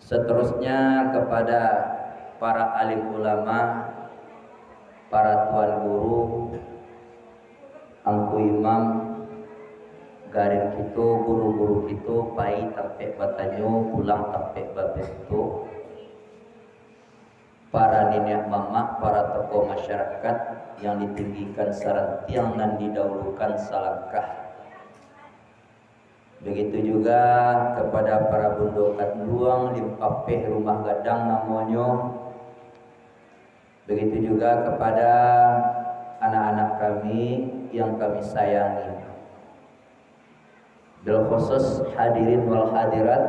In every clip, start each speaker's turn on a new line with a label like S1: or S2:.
S1: Seterusnya kepada para alim ulama, para tuan guru, angku imam, garin kita, guru-guru kita, pai tampek batanyo, pulang tampek babestu, para nenek mama, para tokoh masyarakat yang ditinggikan sarantiang dan didahulukan salangkah. Begitu juga kepada para bundokan luang limpapeh rumah gadang namanya. Begitu juga kepada anak-anak kami yang kami sayangi. Bil khusus hadirin wal hadirat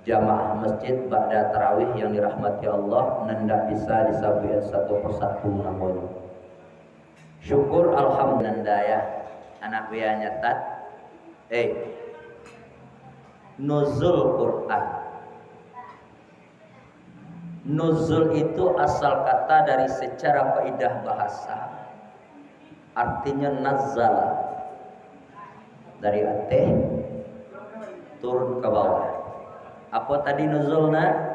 S1: jamaah masjid ba'da tarawih yang dirahmati Allah, nendak bisa disabuin satu persatu namanya. Syukur alhamdulillah ya anak biaya nyetat. Nuzul Quran. Nuzul itu asal kata dari secara kaidah bahasa. Artinya nazala. Dari ateh turun ke bawah. Apa tadi nuzulna?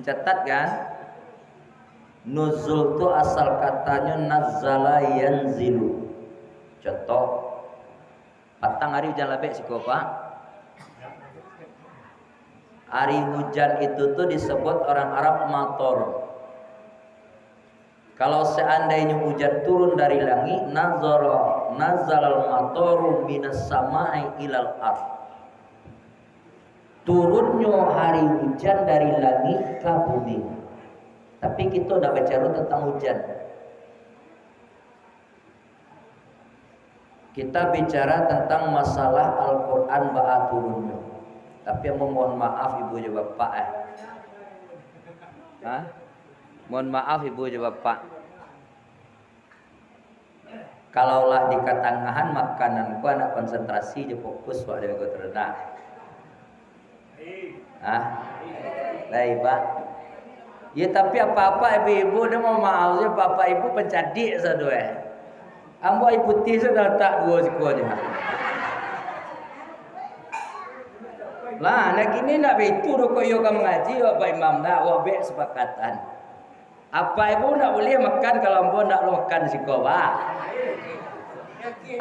S1: Catat kan? Nuzul itu asal katanya nazala yanzilu. Contoh patang hari hujan labek siko pak. Hari hujan itu tuh disebut orang Arab mator. Kalau seandainya hujan turun dari langit, nazalal matoru minas sama'i ilal ard. Turunnya hari hujan dari langit ke bumi. Tapi kita udah bicara tentang hujan. Kita bicara tentang masalah Al-Quran ba'a turunnya. Tapi mohon maaf ibu dan bapak mohon maaf ibu dan bapak. Kalaulah di ketengahan makananku anak konsentrasi je fokus waktu aku terendah. Baik pak. Ya tapi apa-apa ibu-ibu dia mau maaf je bapak ibu pencadik sadue. Ambo ibu ti sudah tak dua sekolah. Lah, nak ini nak begitu dok yo kamu ngaji apa imam nak wabek sepakatan. Apa ibu nak boleh makan kalau ambo nak makan di sekolah.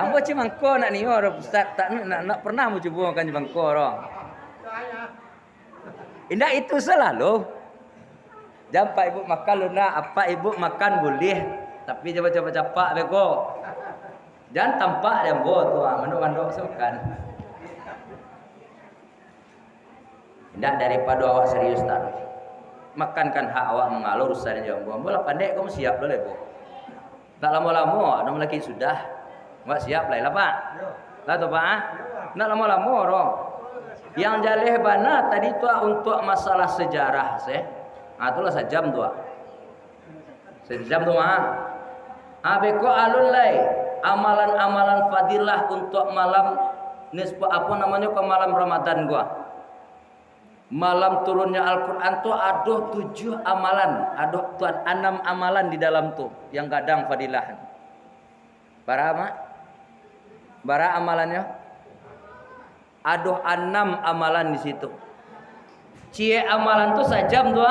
S1: Ambo cuma ko nak ni orang ustaz tak nak pernah mau cuba makan di bangko orang. Indah itu selalu. Jangan ibu makan lu nak apa ibu makan boleh. Tapi coba-coba capak beko. Jangan tampak dia buat tu mandok-mandok sekan. Tidak daripada awak serius tak. Makankan hak awak mengalur urusan yang buang. Bola pandai kamu siap boleh bu. Tak lama-lama, nama lagi sudah. Awak siap lah pak. Lah tu pak. Nak lama-lama orang. Yang jaleh bana tadi tu untuk masalah sejarah seh. Itulah sejam tu. Sejam tu beko alun lai amalan-amalan fadilah untuk malam nisbah apa namanya ke malam Ramadan gua. Malam turunnya Al-Quran tu ada 7 amalan, ada 6 amalan di dalam tu yang kadang fadilah. Bara amalannya ada 6 amalan di situ. Cie amalan tu sajam tu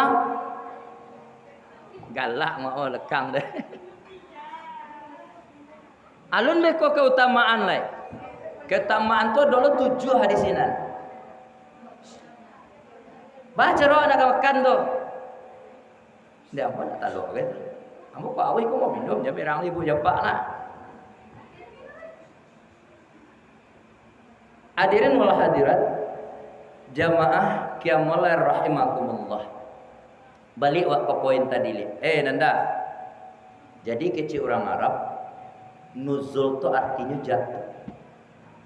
S1: galak mau lekang deh. Alun beko keutamaan lai. Keutamaan tu dulu 7 hadisinan. Baca roh nak makan tu. Dia apa nak taluk kan? Kamu pak awak kau mau minum je berang ibu japak lah. Hadirin wal hadirat jamaah qiyamul rahimakumullah. Balik ke poin tadi li. Nanda. Jadi kecil orang Arab nuzul tu artinya jatuh.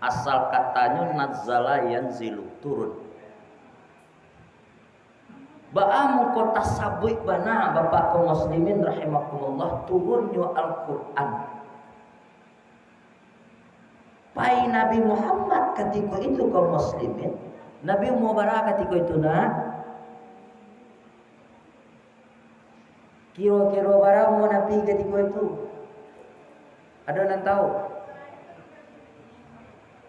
S1: Asal katanya nazala yanzilu turun. Ba'amu kota sabuk bana bapak kaum muslimin rahimakumullah turunnya Al-Quran. Pai Nabi Muhammad ketika itu kaum muslimin. Nabi Mubarak ketika itu kira-kira barang mau Nabi ketika itu. Ada yang tahu?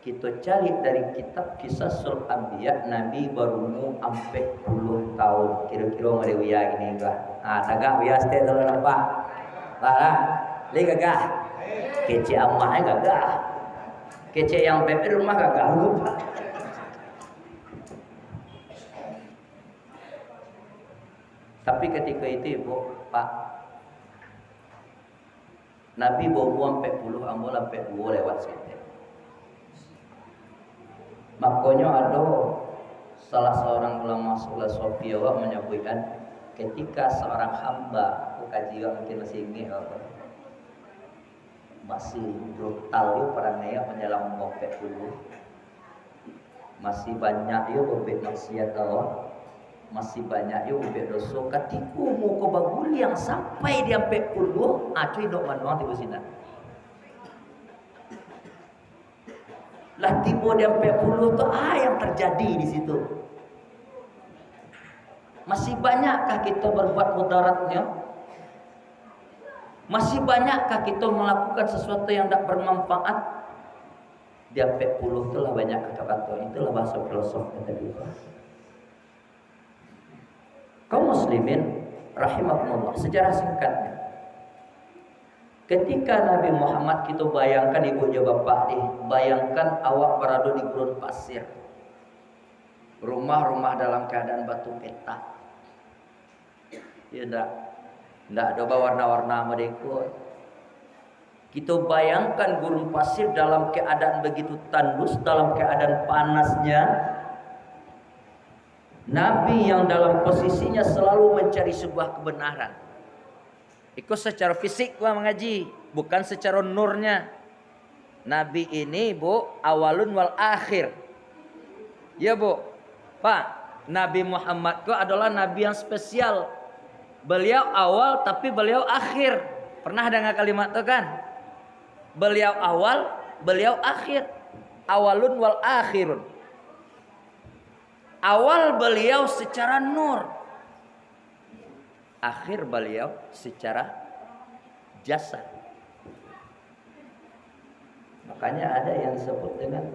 S1: kita cari dari kitab Qisasul Anbiya, Nabi baru ampe puluh tahun kira-kira ngade ini gak. Tagak wiya stay dulu nampak. Lah, li gagah. Kece amahnya gagah. Kece yang pepe rumah gagah lupa. Tapi ketika itu Ibu, Pak, Nabi bawa sampai 10 ambul sampai 2 lewat situ. Makanya ada salah seorang ulama filosofi menyebutkan ketika seorang hamba, kaji mungkin masih ingat apa, masih brutal yuk perangai menyelam bopek dulu, masih banyak yuk bopek maksiat Allah, masih banyak yuk bopek dosa. Ketika mau ke bagul yang sampai dia sampai puluh, cuy dok manuang tiba sini. Lah tiba dia sampai puluh tu yang terjadi di situ. Masih banyakkah kita berbuat mudaratnya? Masih banyakkah kita melakukan sesuatu yang tidak bermanfaat? Di sampai puluh itulah banyak kata-kata. Itulah bahasa filosof kata dia. Kaum muslimin rahimakumullah, sejarah singkatnya. Ketika Nabi Muhammad kita bayangkan ibu dan bapak bayangkan awak berada di gurun pasir. Rumah-rumah dalam keadaan batu petak. Ya enggak ada warna-warna mereka. Kita bayangkan gurun pasir dalam keadaan begitu tandus, dalam keadaan panasnya. Nabi yang dalam posisinya selalu mencari sebuah kebenaran. Ikut secara fisik gua mengaji, bukan secara nurnya. Nabi ini Bu, awalun wal akhir. Ya Bu, Pak, Nabi Muhammad itu adalah Nabi yang spesial. Beliau awal tapi beliau akhir. Pernah dengar kalimat itu kan? Beliau awal, beliau akhir. Awalun wal akhirun. Awal beliau secara nur. Akhir beliau secara jasad. Makanya ada yang disebut dengan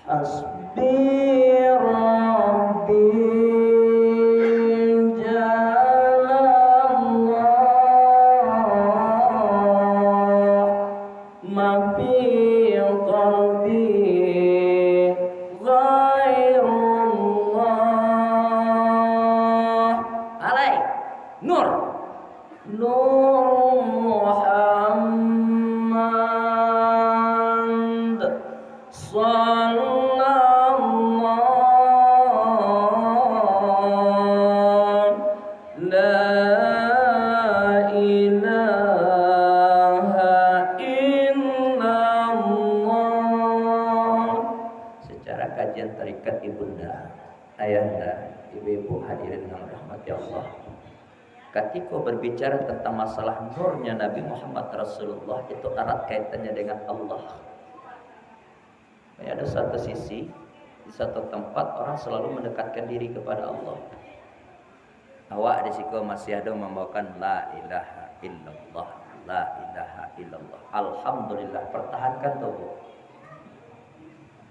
S1: Hasbi Rabbi ketika berbicara tentang masalah nurnya Nabi Muhammad Rasulullah itu erat kaitannya dengan Allah. Ada satu sisi, di satu tempat orang selalu mendekatkan diri kepada Allah. Awak di situ masih ada membawakan la ilaha illallah, la ilaha illallah. Alhamdulillah, pertahankan tuh Bu.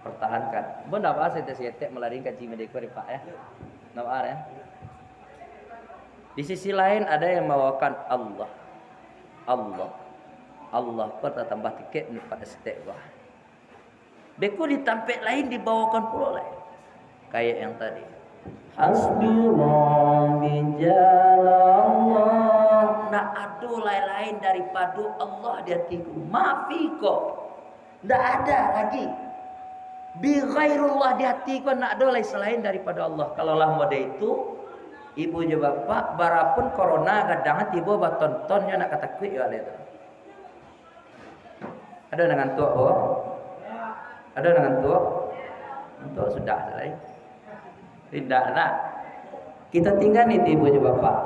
S1: Pertahankan. Bu ndak apa sete-sete melarikan cimedeko Pak ya. Ndak ya. Di sisi lain ada yang membawakan Allah. Allah. Allah pada tambah tiket ni pada setek wah. Beko di tempat lain dibawakan pula lain. Kayak yang tadi. Hasbi rabbi jalallah. Nak ada lain-lain daripada Allah di hatiku. Maafi kok. Ndak ada lagi. Bi ghairullah di hatiku nak ada lain selain daripada Allah. Kalau lah mode itu ibu je bapak barapun corona kadang tiba batontonnya nak kata kuit ya itu. Ada dengan tua oh? Ada dengan tua? Untuk sudah selesai. Tidak nak. Kita tinggal nih ibu je bapak.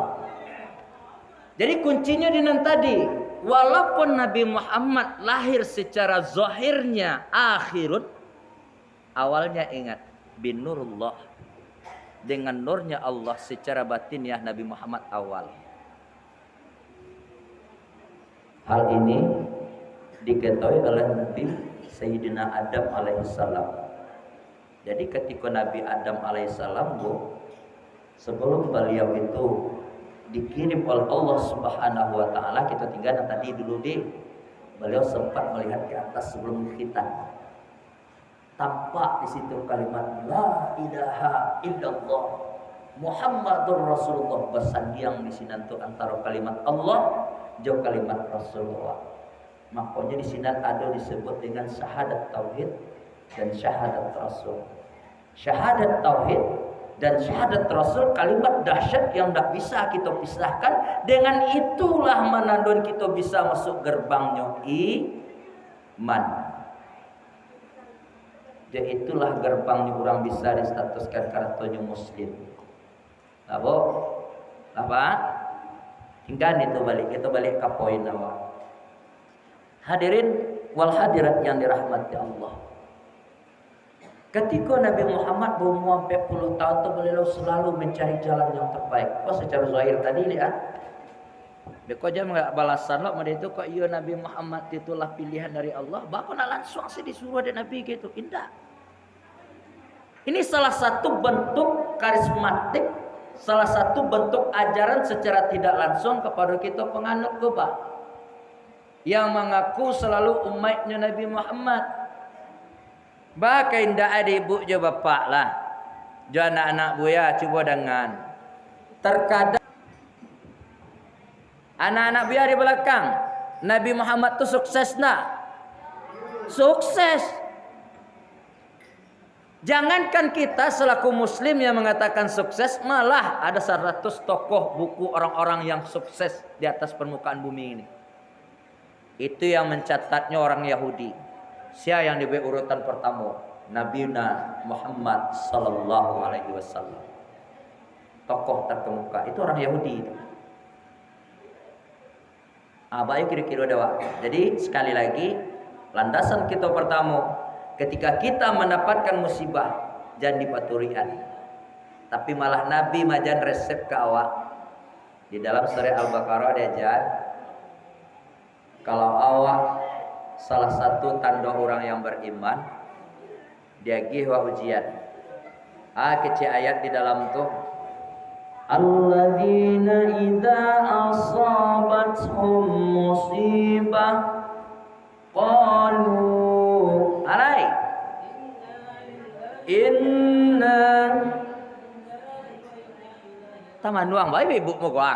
S1: Jadi kuncinya di nan tadi, walaupun Nabi Muhammad lahir secara zahirnya akhirun, awalnya ingat binurullah. Dengan nurnya Allah secara batinnya Nabi Muhammad awal. Hal ini diketahui oleh Nabi Sayyidina Adam alaihissalam. Jadi ketika Nabi Adam alaihissalam, Bu, sebelum beliau itu dikirim oleh Allah Subhanahu wa taala, kita tinggal tadi dulu deh. Beliau sempat melihat ke atas sebelum khitan. Tampak di situ kalimat la ilaha illallah Muhammadur Rasulullah, bersandiang di sini untuk antara kalimat Allah jauh kalimat Rasulullah. Makanya di sini ada disebut dengan syahadat tauhid dan syahadat rasul. Syahadat tauhid dan syahadat rasul kalimat dahsyat yang tidak bisa kita pisahkan. Dengan itulah menandun kita bisa masuk gerbangnya iman. Jadi itulah gerbangnya orang bisa distatuskan kartunya muslim. Apa? Apa? Hingga itu balik, kita balik ke poin awal. Hadirin wal hadirat yang dirahmati Allah. Ketika Nabi Muhammad berumur 40 tahun itu beliau selalu mencari jalan yang terbaik. Oh, secara zahir tadi lihat. Beko aja enggak balasan lo, itu kok iya Nabi Muhammad itulah pilihan dari Allah. Bapak nak langsung sih disuruh ada Nabi gitu. Indah. Ini salah satu bentuk karismatik, salah satu bentuk ajaran secara tidak langsung kepada kita penganut Pak, yang mengaku selalu umatnya Nabi Muhammad. Bahkan tidak ada ibu je bapak lah, je anak-anak buaya coba dengan terkadang anak-anak buaya di belakang Nabi Muhammad tu sukses nak, sukses. Jangankan kita selaku muslim yang mengatakan sukses, malah ada 100 tokoh buku orang-orang yang sukses di atas permukaan bumi ini. Itu yang mencatatnya orang Yahudi. Siapa yang diberi urutan pertama? Nabi Muhammad sallallahu alaihi wasallam. Tokoh terkemuka itu orang Yahudi itu. Baik kira-kira dewa. Jadi sekali lagi landasan kita pertama, ketika kita mendapatkan musibah jangan dipaturian, tapi malah Nabi majan resep ke awak. Di dalam surah Al-Baqarah diajar, kalau awak salah satu tanda orang yang beriman, dia gihwa ujian. Kecil ayat di dalam tuh, alladzina idza asabathum musibah qalu alai inna taman doang baik ibu mau gua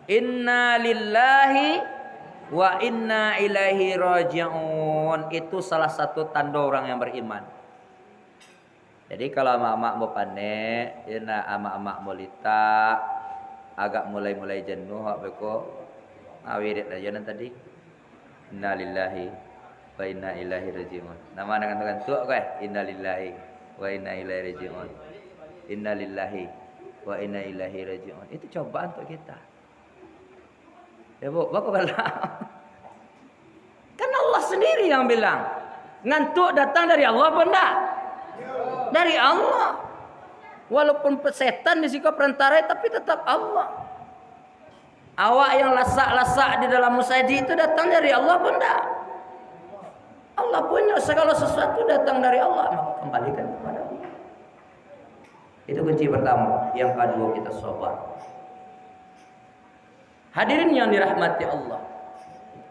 S1: inna lillahi wa inna ilaihi raji'un. Itu salah satu tanda orang yang beriman. Jadi kalau emak-emak mau panek, ya emak-emak mau lita agak mulai jenuh hak beko awirit aja tadi. Inna lillahi wa inna ilaihi raji'un. Nama dengan tua kowe, inna lillahi wa inna ilaihi raji'un. Inna lillahi wa inna ilaihi raji'un. Itu cobaan untuk kita. Ya Bu, bapak bilang. Kan Allah sendiri yang bilang, ngantuk datang dari Allah apa enggak? Dari Allah. Walaupun setan di sikap perantara tapi tetap Allah. Awak yang lasak-lasak di dalam musadi itu datang dari Allah apa enggak? Allah punya segala sesuatu datang dari Allah, maka kembalikan kepada Allah. Itu kunci pertama. Yang kedua, kita sabar. Hadirin yang dirahmati Allah.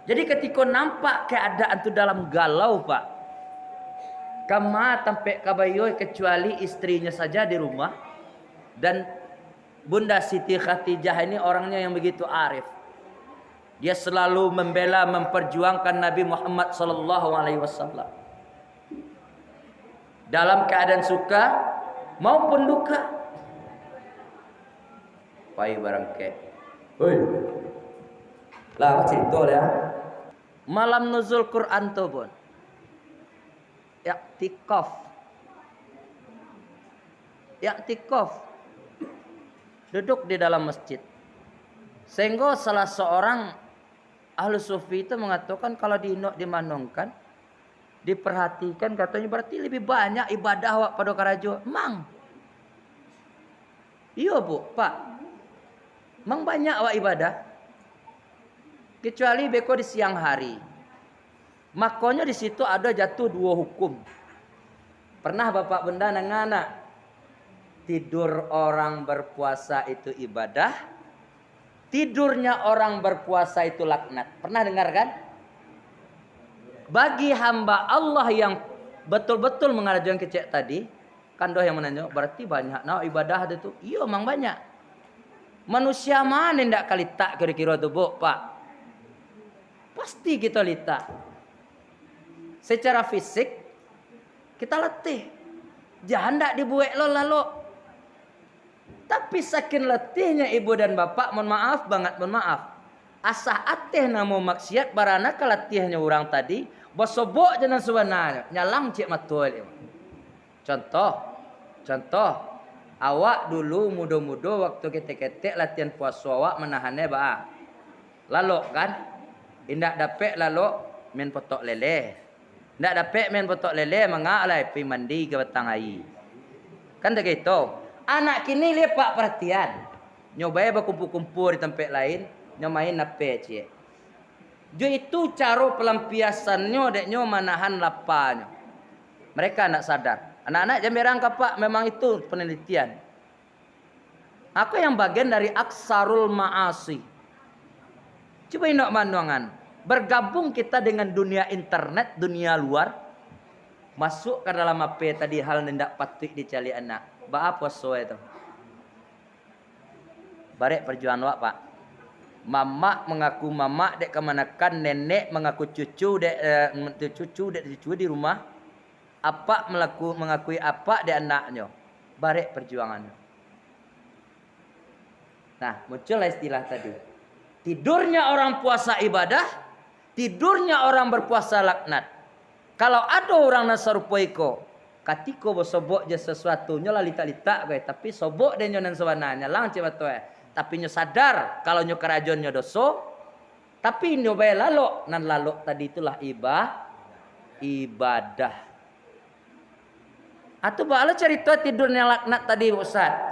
S1: Jadi ketika nampak keadaan itu dalam galau Pak, kama tampe kabayoy kecuali istrinya saja di rumah, dan Bunda Siti Khadijah ini orangnya yang begitu arif. Dia selalu membela, memperjuangkan Nabi Muhammad sallallahu alaihi wasallam dalam keadaan suka maupun duka. Pai barangke. Hoi. Lah cerita ya. Malam nuzul Quran tu pun. I'tikaf. Duduk di dalam masjid. Sehingga salah seorang ahlu sufi itu mengatakan kalau dimanungkan, diperhatikan katanya berarti lebih banyak ibadah awak pada karajo. Mang. Iya Bu, Pak. Mang banyak awak ibadah. Kecuali beko di siang hari. Makanya di situ ada jatuh dua hukum. Pernah Bapak Benda nangana tidur orang berpuasa itu ibadah, tidurnya orang berpuasa itu laknat. Pernah dengar kan? Bagi hamba Allah yang betul-betul mengajukan kecek tadi, kan doh yang menanya, berarti banyak nah ibadah itu. Iya, memang banyak. Manusia mana ndak kali tak kira-kira tuh, Bu, Pak? Pasti kita lihat. Secara fisik kita letih. Jangan ndak dibuat lo lalu. Tapi saking letihnya ibu dan bapak, mohon maaf banget, mohon maaf. Asah ateh namo maksiat barana kelatihnya orang tadi, bosobok jangan sebenarnya, nyalang cik matul. Contoh, awak dulu muda-muda waktu ketek-ketek latihan puasa awak menahannya ba. Lalu kan, indak dapet lalu main potok lele. Ndak dapat main potok lele mengalai pi mandi ke batang air. Kan tak gitu. Anak kini lepak perhatian. Nyobai berkumpul-kumpul di tempat lain, nyomain nape cie. Jo itu cara pelampiasannya deknyo menahan lapanya. Mereka nak sadar. Anak-anak jamirang kapak memang itu penelitian. Aku yang bagian dari aksarul ma'asi. Coba inok mandangan. Bergabung kita dengan dunia internet, dunia luar. Masuk ke dalam apa tadi hal nendak patut dicari anak. Ba apa so itu? Barek perjuangan wak, Pak. Mama mengaku mama dek kemanakan, nenek mengaku cucu dek cucu di rumah. Apa mengakui apa dek anaknya. Barek perjuangannya. Nah, muncullah istilah tadi. Tidurnya orang puasa ibadah, tidurnya orang berpuasa laknat. Kalau ada orang nasarupoiko, katiko bosobok je sesuatu nyo lalita-lita gue, tapi sobok den nyo nan sebenarnya lang cepat tapi nyo sadar kalau nyo kerajon nyo doso, tapi nyo bae lalok nan lalok tadi itulah ibadah. Atau bala cerita tidurnya laknat tadi Ustaz.